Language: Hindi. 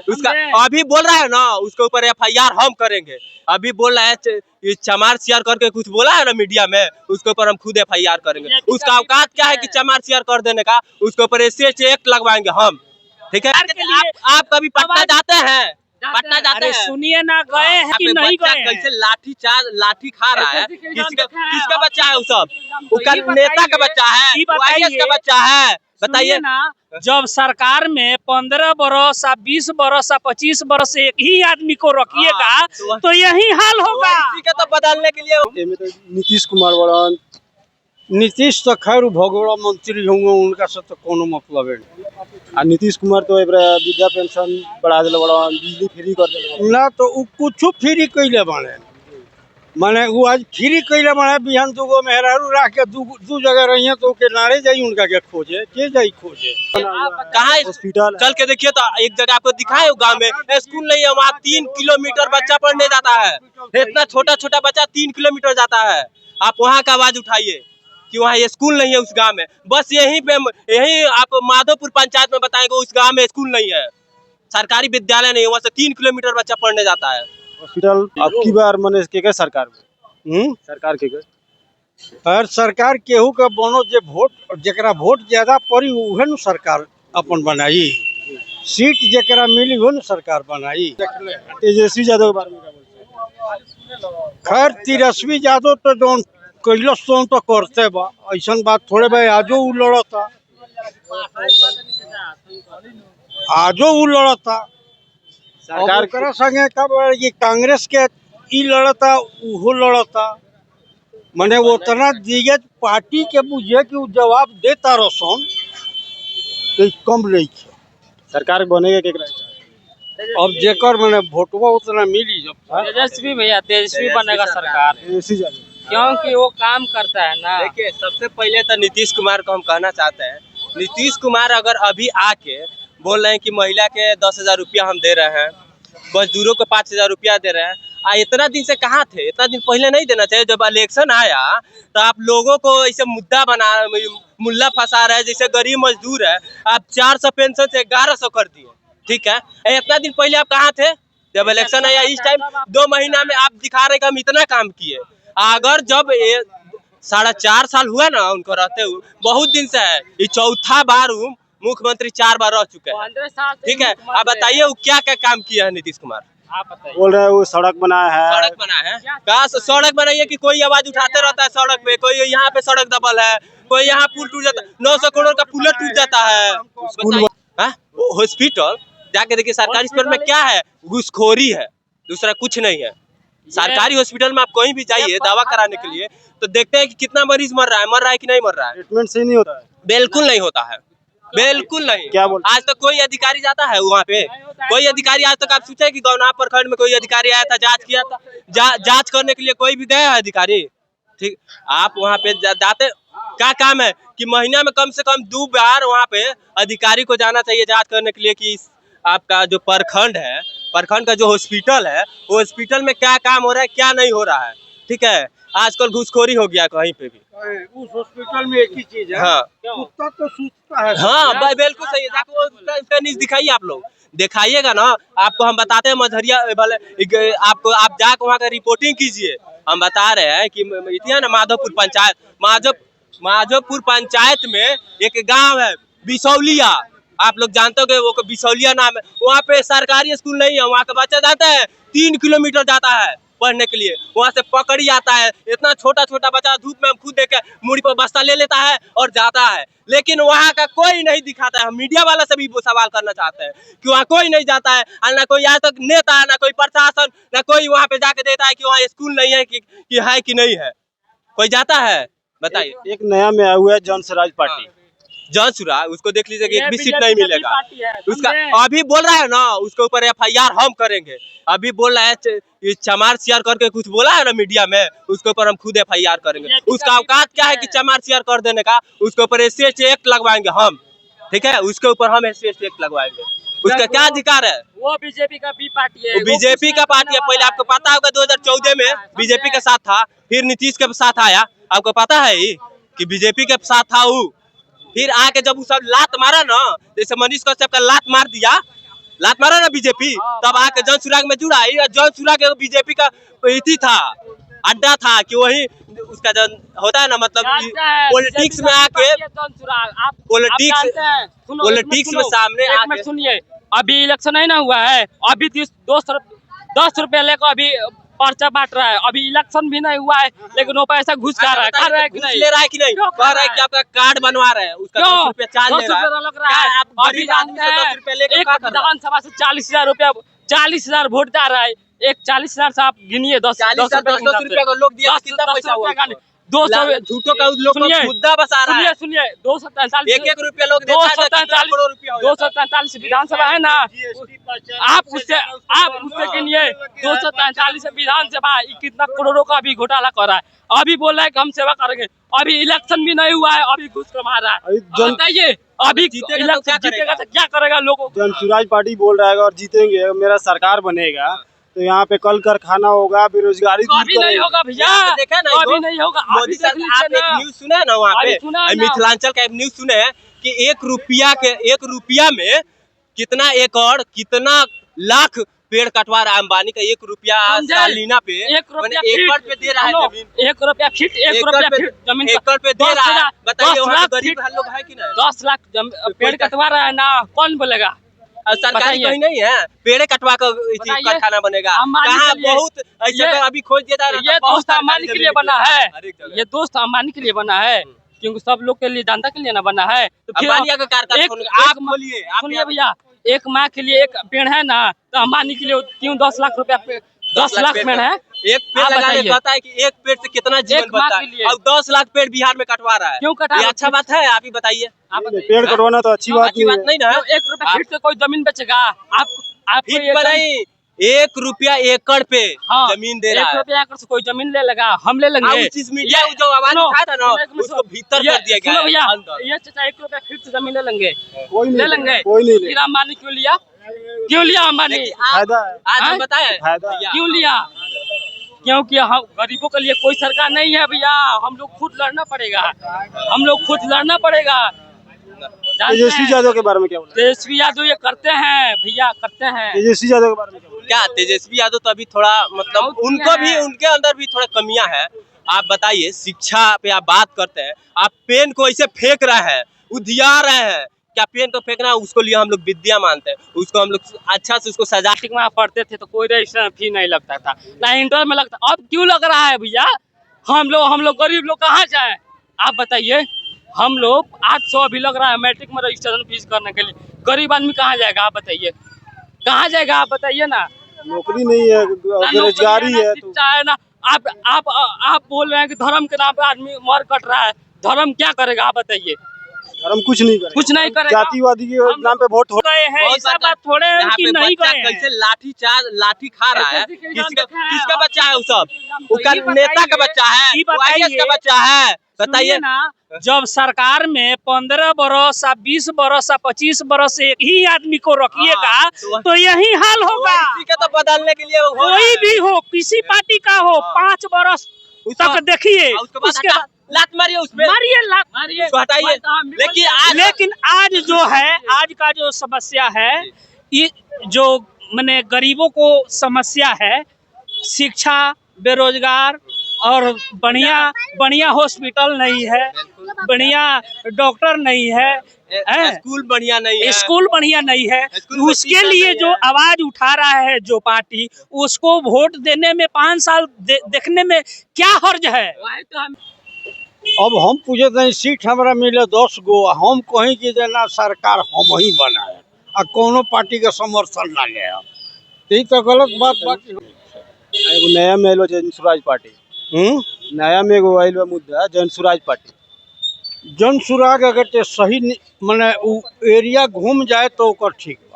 उसका अभी बोल रहा है ना, उसके ऊपर FIR हम करेंगे। अभी बोल रहा है चमार सियार करके कुछ बोला है ना मीडिया में, उसके ऊपर हम खुद FIR करेंगे। उसका औकात क्या है कि चमार सियार कर देने का, उसके ऊपर SC एक्ट लगवाएंगे हम। ठीक है, आप कभी पटना जाते हैं? पटना जाते हैं? सुनिए ना, गए हैं कि नहीं गए हैं? कैसे लाठी खा रहा है, किसका बच्चा है? वो सब नेता का बच्चा है, IAS का बच्चा है। बताइए ना, जब सरकार में 15 बरस 20 बरस 25 बरस एक ही आदमी को रखिएगा तो यही हाल होगा। इसी के तो बदलने के लिए नीतीश कुमार बड़ा, नीतीश तो खैर भगोड़ा मंत्री होंगे, उनका से तो कोनो मतलब है। नीतीश कुमार तो विद्या पेंशन बढ़ा दिले बड़ा, बिजली फ्री कर दिले ना, तो कुछ फ्री कैले बने, माने वो आज फ्री कैले बने। बिहान दूगो मेहरारू रख के दू जगह रही है, तो के नारे जाई उनका के खोजे, के जाई खोजे। कहाँ हॉस्पिटल चल के देखिए तो एक जगह आपको दिखाए गांव में स्कूल नहीं है, वहाँ 3 किलोमीटर बच्चा पढ़ने जाता है। इतना छोटा छोटा बच्चा 3 किलोमीटर जाता है। आप वहाँ का आवाज उठाइए कि वहाँ ये स्कूल नहीं है उस गांव में। बस यही आप माधोपुर पंचायत में बताएंगे उस गांव में स्कूल नहीं है, सरकारी विद्यालय नहीं है, वहाँ से 3 किलोमीटर बच्चा पढ़ने जाता है। हॉस्पिटल अब की बार मने के सरकार में सरकार के हर सरकार केहू के बनो जे वोट जरा वोट ज्यादा पड़ी उहे न सरकार अपन बनाई, सीट जरा मिली हो न सरकार बनाई। तेजस्वी यादव के बारे में खैर तेजस्वी यादव तो जो कैलस तो करते बा, ऐसा बात थोड़े भाई आजो उ लड़ता, आजो उ लड़ता सरकार संगे कब ये कांग्रेस के ई लड़ता उहो लड़ता, मने उतना दिग्गज पार्टी के बुझे कि वो जवाब देता रसन तो कम नहीं है। सरकार बनेगा केकरा अब जेकर मने वोटवा उतना मिली जब तेजस्वी भैया, तेजस्वी बनेगा सरकार, क्योंकि वो काम करता है ना। देखिए सबसे पहले तो नीतीश कुमार को हम कहना चाहते हैं, नीतीश कुमार अगर अभी आके बोल रहे हैं कि महिला के 10,000 रुपया हम दे रहे हैं, मजदूरों को 5,000 रुपया दे रहे हैं, इतना दिन से कहाँ थे? इतना दिन पहले नहीं देना चाहिए। जब इलेक्शन आया तो आप लोगों को ऐसे मुल्ला फंसा रहे हैं, जैसे गरीब मजदूर है आप 400 पेंशन से 1100 कर दिए। ठीक है, इतना दिन पहले आप कहाँ थे जब इलेक्शन आया? इस टाइम 2 महीना में आप दिखा रहे कि हम इतना काम किए। अगर जब 4.5 साल हुआ ना उनको रहते हुए, बहुत दिन से है, ये चौथा बार मुख्यमंत्री 4 बार रह चुके हैं। ठीक है, आप बताइए वो क्या क्या काम किया है नीतीश कुमार? बोल रहे हैं वो सड़क बनाया है, सड़क बनाया है, कहाँ सड़क बनाइए कि कोई आवाज उठाते रहता है सड़क पे, कोई यहाँ पे सड़क दबल है, कोई यहाँ पुल टूट जाता है, 900 करोड़ का पुल टूट जाता है। हॉस्पिटल जाके देखिए सरकारी हॉस्पिटल में क्या है, घूसखोरी है, दूसरा कुछ नहीं है। सरकारी हॉस्पिटल में आप कहीं भी जाइए दवा कराने के लिए तो देखते हैं कि कितना मरीज मर रहा है कि नहीं मर रहा है। ट्रीटमेंट सही नहीं होता है, बिल्कुल नहीं होता है, बिल्कुल नहीं। क्या बोल आज तक कोई अधिकारी जाता है वहाँ पे? कोई अधिकारी आज तक आप सोचे कि गौना प्रखंड में कोई अधिकारी आया था, जांच किया था? जांच करने के लिए कोई भी गया है अधिकारी? ठीक, आप वहाँ पे जाते क्या काम है कि महीना में कम से कम 2 बार वहाँ पे अधिकारी को जाना चाहिए जांच करने के लिए कि आपका जो प्रखंड है, प्रखंड का जो हॉस्पिटल है, वो हॉस्पिटल में क्या काम हो रहा है, क्या नहीं हो रहा है। ठीक है, आजकल घूसखोरी हो गया कहीं पे भी। उस हॉस्पिटल में एक ही चीज है, हाँ, कुत्ता तो सूतता है। हाँ बिल्कुल सही है, जाके उसका न्यूज़ दिखाइए, आप लोग दिखाइएगा ना, आपको हम बताते हैं मझरिया वाले आपको, आप जाके वहाँ का रिपोर्टिंग कीजिए। हम बता रहे हैं कि इतना ना माधोपुर पंचायत में एक गांव है बिसौलिया, आप लोग जानते हो कि वो बिसौलिया नाम है, वहाँ पे सरकारी स्कूल नहीं है। वहाँ का बच्चा जाता है 3 किलोमीटर जाता है पढ़ने के लिए, वहाँ से पकड़ी आता है। इतना छोटा छोटा बच्चा धूप में हम खुद देख के मुड़ी पर बस्ता ले लेता है और जाता है, लेकिन वहाँ का कोई नहीं दिखाता है। हम मीडिया वाला से भी वो सवाल करना चाहते हैं कि वहाँ कोई नहीं जाता है, ना कोई आज तक नेता है, ना कोई प्रशासन, ना कोई वहाँ पे जाके देता है कि वहाँ स्कूल नहीं है कि है कि नहीं है। कोई जाता है? बताइए। एक नया में आया हुआ है जनसुराज पार्टी, जनसुरा, उसको देख लीजिए कि एक भी सीट नहीं मिलेगा उसका। अभी बोल रहा है ना उसके ऊपर FIR हम करेंगे। अभी बोल रहा है चमार सियार करके कुछ बोला है ना मीडिया में, उसके ऊपर हम खुद FIR करेंगे। उसका औकात क्या है कि चमार सियार कर देने का, उसके ऊपर SC एक्ट लगवाएंगे हम। ठीक है, उसके ऊपर हम SC एक्ट लगवाएंगे। उसका क्या अधिकार है? वो बीजेपी का भी पार्टी है, बीजेपी का पार्टी है। पहले आपको पता होगा 2014 में बीजेपी के साथ था, फिर नीतीश के साथ आया, आपको पता है कि बीजेपी के साथ था वो, फिर आके जब वो सब लात मारा ना, जैसे मनीष कश्यप का लात मार दिया, लात मारा ना बीजेपी, तब आके जन सुराग में जुड़ा। ये जन सुराग बीजेपी का इति था, अड्डा था कि वही उसका जो होता है ना, मतलब पॉलिटिक्स में आके पॉलिटिक्स में सामने आके। सुनिए, अभी इलेक्शन नहीं ना हुआ है, अभी 10 रुपए लेकर अभी पर्चा बांट रहा है। अभी इलेक्शन भी नहीं हुआ है लेकिन वो पैसा घुस खा रहा है। घुस ले रहा है कि नहीं? कह रहा है कि आपका कार्ड बनवा रहे हैं, उसका 10 रुपया चार्ज ले रहा है। लग रहा है। आप गरीब आदमी से 10 रुपया लेकर क्या कर रहे हैं? विधानसभा से 40,000 रुपया, 40,000 वोट जा रहा है। एक 40,000 से आप गिनिए, 10 रुपया को लोग दिया, कितना पैसा हुआ? 200 झूठों का लोग मुद्दा बसा रहा है। सुनिए 243 एक रुपया लोग देता है, 243 विधानसभा है ना, आप उससे गिनिए। 243 विधानसभा कितना करोड़ों का अभी घोटाला कर रहा है। अभी बोल रहा है कि हम सेवा करेंगे, अभी इलेक्शन भी नहीं हुआ है, अभी घुस कमा रहा है। बताइए अभी इलेक्शन जीतेगा तो क्या करेगा लोगों को? जनसुराज पार्टी बोल रहा है और जीतेंगे, मेरा सरकार बनेगा तो यहाँ पे कल कारखाना होगा, बेरोजगारी अभी नहीं होगा भैया, देखा ना, अभी नहीं होगा। मोदी सर, आप एक न्यूज सुने ना वहाँ पे, मिथिलांचल का एक न्यूज सुने हैं कि 1 रुपया में कितना एकड़, कितना लाख पेड़ कटवा रहा है। अंबानी का 1 रुपया सालीना पे, 1 रुपया एकड़ पे दे रहा है जमीन। 1 रुपया फीट, 1 रुपया फीट जमीन एकड़ पे दे रहा है। बताइए वहाँ गरीब लोग है कि नहीं? 10 लाख पेड़ कटवा रहा है ना, कौन बोलेगा? सरकारी कहीं नहीं है, पेड़े कटवा कर कारखाना बनेगा कहाँ? बहुत ऐसे अभी खोज देता है। ये दोस्त अंबानी के लिए बना है, ये दोस्त अंबानी के लिए बना है, क्योंकि सब लोग के लिए, जनता के लिए ना बना है। तो अंबानी का कारखाना आप खोलिए। सुनिए भैया, एक माँ के लिए एक पेड़ है ना, तो अंबानी के लिए क्यों 10 लाख रुपया, 10 लाख पेड़ है। एक पेड़ लगाने कहता है कि एक पेड़ से कितना जीवन बनता है, और 10 लाख पेड़ बिहार में कटवा रहा है। क्यों कटा? ये अच्छा बात है? आप ही बताइए। पेड़ कटवाना तो अच्छी बात नहीं ना। 1 रुपया फीट से कोई जमीन बेचेगा? आप फीट पर नहीं, 1 रुपया एकड़ पे जमीन दे रहा है। 1 रुपया एकड़ से कोई जमीन ले लगा, हम ले लेंगे। मीडिया जो आवाज उठाया था ना, उसको भीतर कर दिया गया है। भैया ये चाचा 1 रुपया फीट से जमीन ले लेंगे, ले लेंगे। कोई नहीं ले। अंबानी क्यों लिया? क्यों लिया अंबानी? फायदा है, आज हम बताए क्यों लिया? क्योंकि हम गरीबों के लिए कोई सरकार नहीं है भैया, हम लोग खुद लड़ना पड़ेगा, हम लोग खुद लड़ना पड़ेगा। तेजस्वी यादव के बारे में क्या बोला? तेजस्वी यादव ये करते हैं भैया, करते हैं। तेजस्वी यादव के बारे में क्या? तेजस्वी यादव तो अभी थोड़ा, मतलब उनको भी, उनके अंदर भी थोड़ा कमियां है। आप बताइए, शिक्षा पे आप बात करते हैं, आप पेन को ऐसे फेंक रहे हैं, उधिया रहे हैं। क्या पेन को फेंकना है? उसको लिए हम लोग विद्या मानते हैं, उसको हम लोग अच्छा से उसको सजा। में पढ़ते थे तो कोई रजिस्ट्रेशन फी नहीं लगता था, ना इंटर में लगता। अब क्यों लग रहा है भैया? हम लोग गरीब लोग कहाँ जाए? आप बताइए। हम लोग 800 अभी लग रहा है मैट्रिक में रजिस्ट्रेशन फीस करने के लिए। गरीब आदमी कहाँ जाएगा? आप बताइए, कहाँ जाएगा? आप बताइए ना। नौकरी नहीं है, बेरोजगारी है तो चाहे ना। आप बोल रहे हैं कि धर्म के नाम पे आदमी मर कट रहा है, धर्म क्या करेगा? आप बताइए। धर्म कुछ नहीं करेगा, जातिवादी के नाम पे वोट हो गए हैं। ऐसा बात थोड़े है कि नहीं गए हैं। कैसे लाठी खा रहा है? किसका बच्चा है? वो सब उसका नेता का बच्चा है, IAS का बच्चा है। बताइए ना, जब सरकार में 15 बरस, 20 बरस, 25 बरस एक ही आदमी को रखिएगा तो यही हाल होगा। किसी का तो बदलने के लिए कोई भी हो, किसी पार्टी का हो, 5 बरस तक देखिए, उसके बाद लात मारिए, उसमें मारिए, लात मारिए, हटाइए। लेकिन आज जो है, आज का जो समस्या है, ये जो माने गरीबों को समस्या है, शिक्षा, बेरोजगार, और बढ़िया हॉस्पिटल नहीं है, बढ़िया डॉक्टर नहीं है, स्कूल बढ़िया नहीं है, स्कूल बढ़िया नहीं है। उसके लिए जो आवाज उठा रहा है जो पार्टी, उसको वोट देने में 5 साल देखने में क्या हर्ज है? अब हम पूछे थे सीट हमारा मिले 10 गो, हम कहीं की देना सरकार हम ही बनाए आ कोनो पार्टी का समर्थन ना ले, यही तो गलत बात। बाकी एगो नया में आइलो जनसुराज पार्टी, नया में एगो आइलो मुद्दा जनसुराज पार्टी। जनसुराग अगर ते सही माने एरिया घूम जाए तो ओकर ठीक बा।